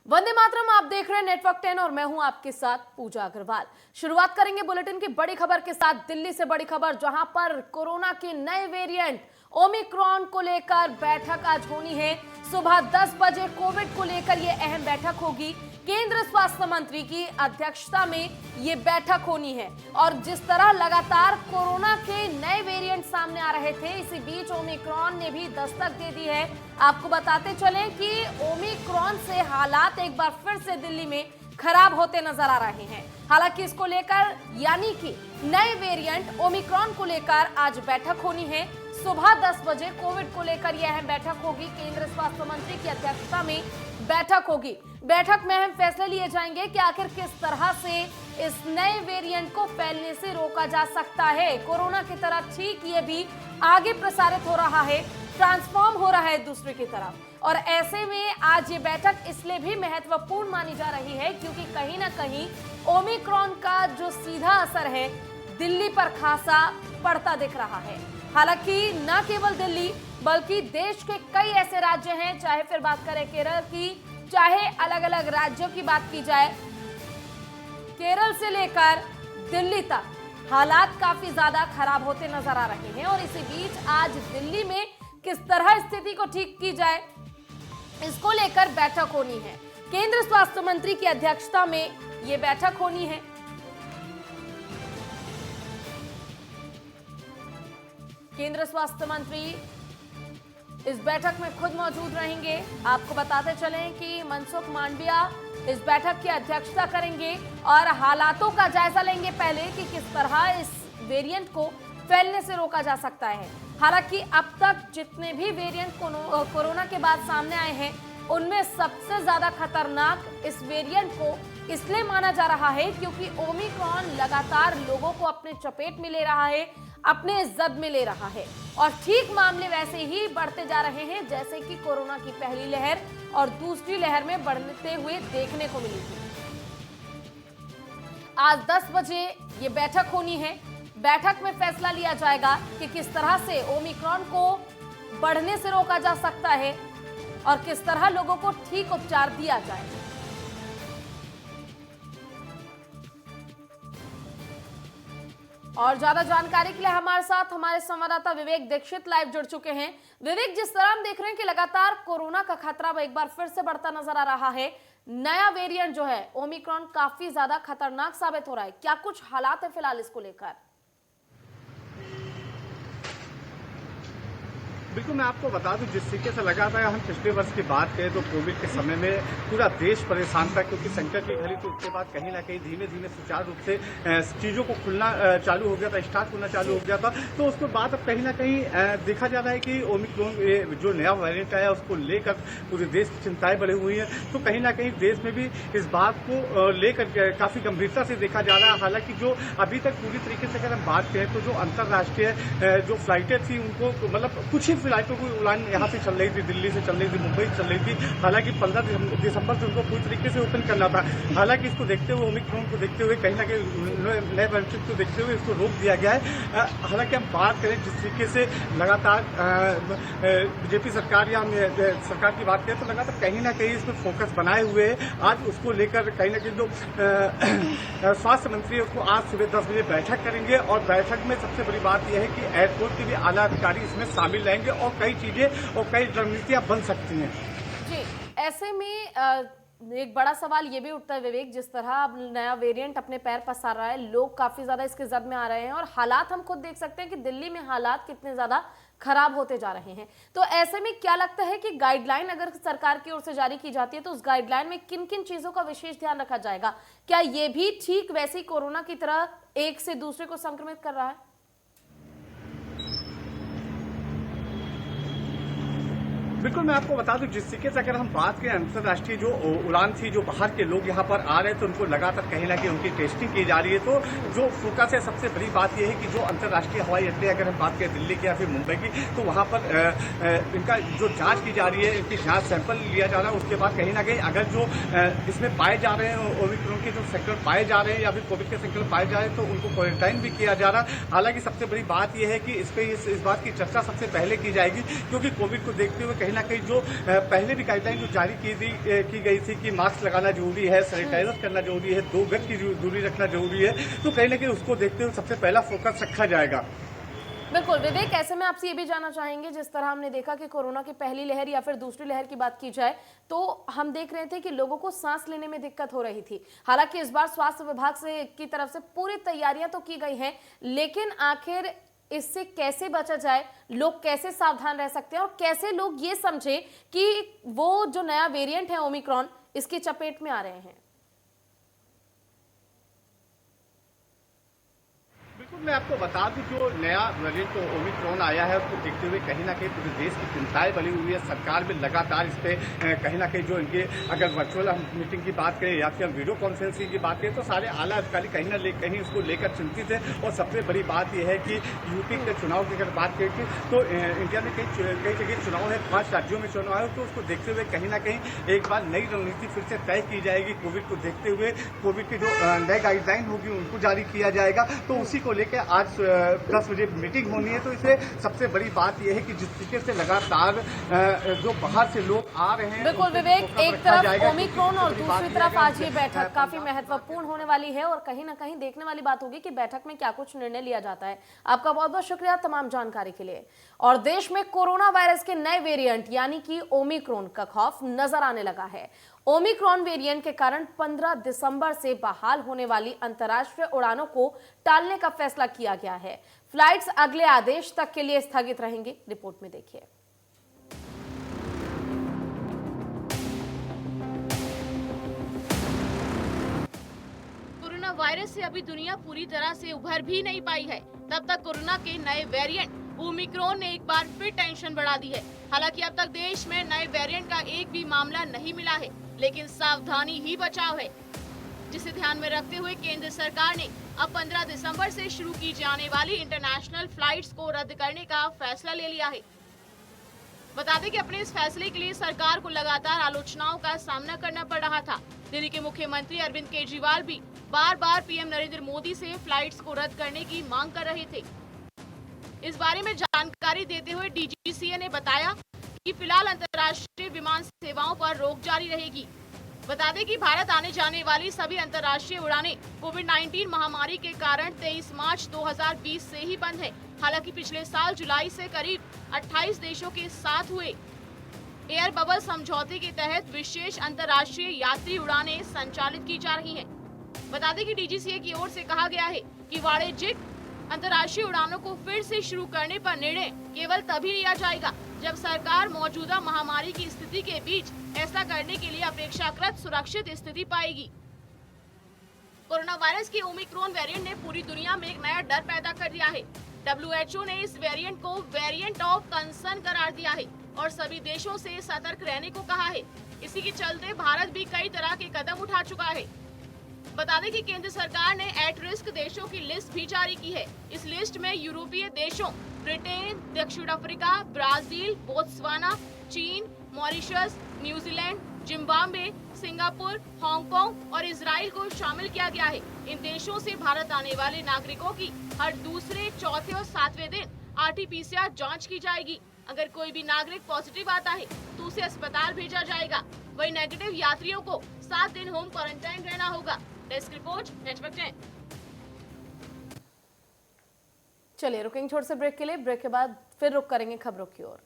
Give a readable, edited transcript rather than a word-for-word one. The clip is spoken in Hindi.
वंदे मातरम, आप देख रहे हैं नेटवर्क 10 और मैं हूं आपके साथ पूजा अग्रवाल। शुरुआत करेंगे बुलेटिन की बड़ी खबर के साथ। दिल्ली से बड़ी खबर, जहां पर कोरोना के नए वेरिएंट ओमिक्रॉन को लेकर बैठक आज होनी है। सुबह 10 बजे कोविड को लेकर यह अहम बैठक होगी। केंद्र स्वास्थ्य मंत्री की अध्यक्षता में ये बैठक होनी है। और जिस तरह लगातार कोरोना के नए वेरिएंट सामने आ रहे थे, इसी बीच ओमिक्रॉन ने भी दस्तक दे दी है। आपको बताते चलें कि ओमिक्रॉन से हालात एक बार फिर से दिल्ली में खराब होते नजर आ रहे हैं। हालांकि इसको लेकर यानी कि नए वेरिएंट ओमिक्रॉन को लेकर आज बैठक होनी है। सुबह 10 बजे कोविड को लेकर यह अहम बैठक होगी। केंद्र स्वास्थ्य मंत्री की अध्यक्षता में बैठक होगी। बैठक में अहम फैसले लिए जाएंगे कि आखिर किस तरह से इस नए वेरिएंट को फैलने से रोका जा सकता है। कोरोना की तरह ठीक ये भी आगे प्रसारित हो रहा है, ट्रांसफॉर्म हो रहा है दूसरे की तरफ। और ऐसे में आज ये बैठक इसलिए भी महत्वपूर्ण मानी जा रही है क्योंकि कहीं ना कहीं ओमिक्रॉन का जो सीधा असर है दिल्ली पर खासा पड़ता दिख रहा है। हालांकि न केवल दिल्ली बल्कि देश के कई ऐसे राज्य हैं, चाहे फिर बात करें केरल की, चाहे अलग अलग राज्यों की बात की जाए, केरल से लेकर दिल्ली तक हालात काफी ज्यादा खराब होते नजर आ रहे हैं। और इसी बीच आज दिल्ली में किस तरह स्थिति को ठीक की जाए, इसको लेकर बैठक होनी है। केंद्र स्वास्थ्य मंत्री की अध्यक्षता में यह बैठक होनी है। केंद्र स्वास्थ्य मंत्री इस बैठक में खुद मौजूद रहेंगे। आपको बताते चलें कि मनसुख मांडविया इस बैठक की अध्यक्षता करेंगे और हालातों का जायजा लेंगे पहले कि किस तरह इस वेरिएंट को फैलने से रोका जा सकता है। हालांकि अब तक जितने भी वेरिएंट कोरोना के बाद सामने आए हैं, उनमें सबसे ज्यादा खतरनाक इस वेरिएंट को इसलिए माना जा रहा है क्योंकि ओमिक्रॉन लगातार लोगों को अपने चपेट में ले रहा है, अपने जद में ले रहा है। और ठीक मामले वैसे ही बढ़ते जा रहे हैं जैसे कि कोरोना की पहली लहर और दूसरी लहर में बढ़ते हुए देखने को मिली थी। आज 10 बजे ये बैठक होनी है। बैठक में फैसला लिया जाएगा कि किस तरह से ओमिक्रॉन को बढ़ने से रोका जा सकता है और किस तरह लोगों को ठीक उपचार दिया जाए। और ज्यादा जानकारी के लिए हमारे साथ हमारे संवाददाता विवेक दीक्षित लाइव जुड़ चुके हैं। विवेक, जिस तरह हम देख रहे हैं कि लगातार कोरोना का खतरा एक बार फिर से बढ़ता नजर आ रहा है, नया वेरिएंट जो है ओमिक्रॉन काफी ज्यादा खतरनाक साबित हो रहा है, क्या कुछ हालात है फिलहाल इसको लेकर? बिल्कुल, मैं आपको बता दूं, जिस तरीके से लगा था हम पिछले वर्ष की बात करें तो कोविड के समय में पूरा देश परेशान था क्योंकि संकट की घड़ी, तो उसके बाद कहीं ना कहीं धीमे धीमे सुचारू रूप से चीजों को खुलना चालू हो गया था, स्टार्ट होना चालू हो गया था। तो उसके बाद अब कहीं ना कहीं देखा जा रहा है कि ओमिक्रॉन जो नया वेरिएंट आया उसको लेकर पूरे देश की चिंताएं बढ़ी हुई हैं। तो कहीं ना कहीं देश में भी इस बात को लेकर काफी गंभीरता से देखा जा रहा है। हालांकि जो अभी तक पूरी तरीके से अगर हम बात करें तो जो अंतर्राष्ट्रीय जो फ्लाइटें थी उनको मतलब कुछ ही फ्लाइटों की उड़ान यहाँ से चल रही थी, दिल्ली से चल रही थी, मुंबई से चल रही थी। हालांकि 15 दिसंबर से उनको पूरी तरीके से ओपन करना था। हालांकि इसको देखते हुए, ओमिक्रॉन को देखते हुए, कहीं ना कहीं नए वेरिएंट को देखते हुए इसको रोक दिया गया है। हालांकि हम बात करें जिस तरीके से लगातार बीजेपी सरकार या सरकार की बात करें तो लगातार कहीं ना कहीं इसमें फोकस बनाए हुए है। आज उसको लेकर कहीं ना कहीं जो स्वास्थ्य मंत्री है उसको आज सुबह 10 बजे बैठक करेंगे और बैठक में सबसे बड़ी बात यह है कि एयरपोर्ट के भी आला अधिकारी इसमें शामिल रहेंगे और कई चीजें और कई रणनीतियां बन सकती हैं। जी, ऐसे में एक बड़ा सवाल ये भी उठता है विवेक, जिस तरह अब नया वेरिएंट अपने पैर पसार रहा है, लोग काफी ज्यादा इसके जद में आ रहे हैं और हालात हम खुद देख सकते हैं कि दिल्ली में हालात कितने ज्यादा खराब होते जा रहे हैं। तो ऐसे में क्या लगता है कि गाइडलाइन अगर सरकार की ओर से जारी की जाती है तो उस गाइडलाइन में किन किन चीजों का विशेष ध्यान रखा जाएगा? क्या ये भी ठीक वैसे ही कोरोना की तरह एक से दूसरे को संक्रमित कर रहा है? बिल्कुल, मैं आपको बता दूं, जिस तरीके से अगर हम बात करें अंतर्राष्ट्रीय जो उड़ान थी, जो बाहर के लोग यहाँ पर आ रहे हैं तो उनको लगातार कहीं ना कहीं उनकी टेस्टिंग की जा रही है। तो जो फोकस है, सबसे बड़ी बात यह है कि जो अंतर्राष्ट्रीय हवाई अड्डे अगर हम बात करें दिल्ली के या फिर मुंबई की, तो वहाँ पर इनका जो जांच की जा रही है, इनकी जांच सैंपल लिया जा रहा है। उसके बाद कहीं ना कहीं अगर जो इसमें पाए जा रहे हैं ओमिक्रॉन के जो संक्रमण पाए जा रहे हैं या फिर कोविड के संक्रमण पाए जा रहे हैं तो उनको क्वारंटाइन भी किया जा रहा है। हालांकि सबसे बड़ी बात यह है कि इस बात की चर्चा सबसे पहले की जाएगी क्योंकि कोविड को देखते हुए कहीं ना कहीं जो पहले भी गाइडलाइन जो जारी की गई थी कि मास्क लगाना जरूरी है, सैनिटाइजर करना जरूरी है, 2 गज की दूरी रखना जरूरी है, तो कहीं ना कहीं उसको देखते हुए सबसे पहला फोकस रखा जाएगा। बिल्कुल विवेक, ऐसे में आपसे ये भी जानना चाहेंगे, जिस तरह हमने देखा कि कोरोना की पहली लहर या फिर दूसरी लहर की बात की जाए तो हम देख रहे थे कि लोगों को सांस लेने में दिक्कत हो रही थी। हालांकि इस बार स्वास्थ्य विभाग से की तरफ से पूरी तैयारियां तो की गई हैं, लेकिन आखिर इससे कैसे बचा जाए, लोग कैसे सावधान रह सकते हैं और कैसे लोग ये समझे कि वो जो नया वेरिएंट है ओमिक्रॉन, इसकी चपेट में आ रहे हैं। बिल्कुल, मैं आपको बता दूं जो नया वेरिएंट ओमिक्रॉन आया है उसको देखते हुए कहीं ना कहीं पूरे देश की चिंताएं बनी हुई है। सरकार भी लगातार इस पे कहीं ना कहीं जो इनके अगर वर्चुअल हम मीटिंग की बात करें या फिर हम वीडियो कॉन्फ्रेंसिंग की बात करें तो सारे आला अधिकारी कहीं ना कहीं उसको लेकर चिंतित है। और सबसे बड़ी बात यह है कि यूपी के चुनाव की अगर बात करें तो इंडिया में कई जगह चुनाव है, 5 राज्यों में चुनाव है, तो उसको देखते हुए कहीं ना कहीं एक बार नई रणनीति फिर से तय की जाएगी। कोविड को देखते हुए कोविड की जो नई गाइडलाइन होगी उनको जारी किया जाएगा, तो उसी को लेकर आज 10 बजे मीटिंग होनी है। तो इसे सबसे बड़ी बात यह है कि जिस तरीके से लगातार जो बाहर से लोग आ रहे हैं, बिल्कुल विवेक, एक तरफ ओमिक्रॉन और दूसरी तरफ आज ये बैठक काफी महत्वपूर्ण होने वाली है और कहीं ना कहीं देखने वाली बात होगी कि बैठक में क्या कुछ निर्णय लिया जाता है। आपका बहुत बहुत शुक्रिया तमाम जानकारी के लिए। और देश में कोरोना वायरस के नए वेरिएंट यानी कि ओमिक्रॉन का खौफ नजर आने लगा है। ओमिक्रॉन वेरिएंट के कारण 15 दिसंबर से बहाल होने वाली अंतर्राष्ट्रीय उड़ानों को टालने का फैसला किया गया है। फ्लाइट्स अगले आदेश तक के लिए स्थगित रहेंगी। रिपोर्ट में देखिए। कोरोना वायरस से अभी दुनिया पूरी तरह से उभर भी नहीं पाई है, तब तक कोरोना के नए वेरिएंट ओमिक्रॉन ने एक बार फिर टेंशन बढ़ा दी है। हालांकि अब तक देश में नए वेरिएंट का एक भी मामला नहीं मिला है, लेकिन सावधानी ही बचाव है, जिसे ध्यान में रखते हुए केंद्र सरकार ने अब 15 दिसंबर से शुरू की जाने वाली इंटरनेशनल फ्लाइट्स को रद्द करने का फैसला ले लिया है। बता दें कि अपने इस फैसले के लिए सरकार को लगातार आलोचनाओं का सामना करना पड़ रहा था। दिल्ली के मुख्यमंत्री अरविंद केजरीवाल भी बार बार पीएम नरेंद्र मोदी से फ्लाइट्स को रद्द करने की मांग कर रहे थे। इस बारे में जानकारी देते हुए डीजीसीए ने बताया कि फिलहाल अंतर्राष्ट्रीय विमान सेवाओं पर रोक जारी रहेगी। बता दें कि भारत आने जाने वाली सभी अंतर्राष्ट्रीय उड़ानें कोविड-19 महामारी के कारण 23 मार्च 2020 से ही बंद है। हालांकि पिछले साल जुलाई से करीब 28 देशों के साथ हुए एयर बबल समझौते के तहत विशेष अंतर्राष्ट्रीय यात्री उड़ानें संचालित की जा रही हैं। बता दें कि डीजीसीए की ओर से कहा गया है कि वाणिज्यिक अंतर्राष्ट्रीय उड़ानों को फिर से शुरू करने पर निर्णय केवल तभी लिया जाएगा जब सरकार मौजूदा महामारी की स्थिति के बीच ऐसा करने के लिए अपेक्षाकृत सुरक्षित स्थिति पाएगी। कोरोना वायरस के ओमिक्रॉन वेरिएंट ने पूरी दुनिया में एक नया डर पैदा कर दिया है। WHO ने इस वेरिएंट को वेरिएंट ऑफ कंसर्न करार दिया है और सभी देशों से सतर्क रहने को कहा है। इसी के चलते भारत भी कई तरह के कदम उठा चुका है। बता दें कि केंद्र सरकार ने एट रिस्क देशों की लिस्ट भी जारी की है। इस लिस्ट में यूरोपीय देशों ब्रिटेन, दक्षिण अफ्रीका, ब्राजील, बोत्सवाना, चीन, Mauritius, New Zealand, Zimbabwe, Singapore, Hong Kong और इजराइल को शामिल किया गया है। इन देशों से भारत आने वाले नागरिकों की हर दूसरे, चौथे और 7वें दिन RT-PCR जांच की जाएगी। अगर कोई भी नागरिक पॉजिटिव आता है तो उसे अस्पताल भेजा जाएगा। वही नेगेटिव यात्रियों को 7 दिन होम क्वारंटाइन रहना होगा। Desk report, network 10। चलिए रुकेंगे छोटे से ब्रेक के लिए। ब्रेक के बाद फिर रुक करेंगे खबरों की ओर।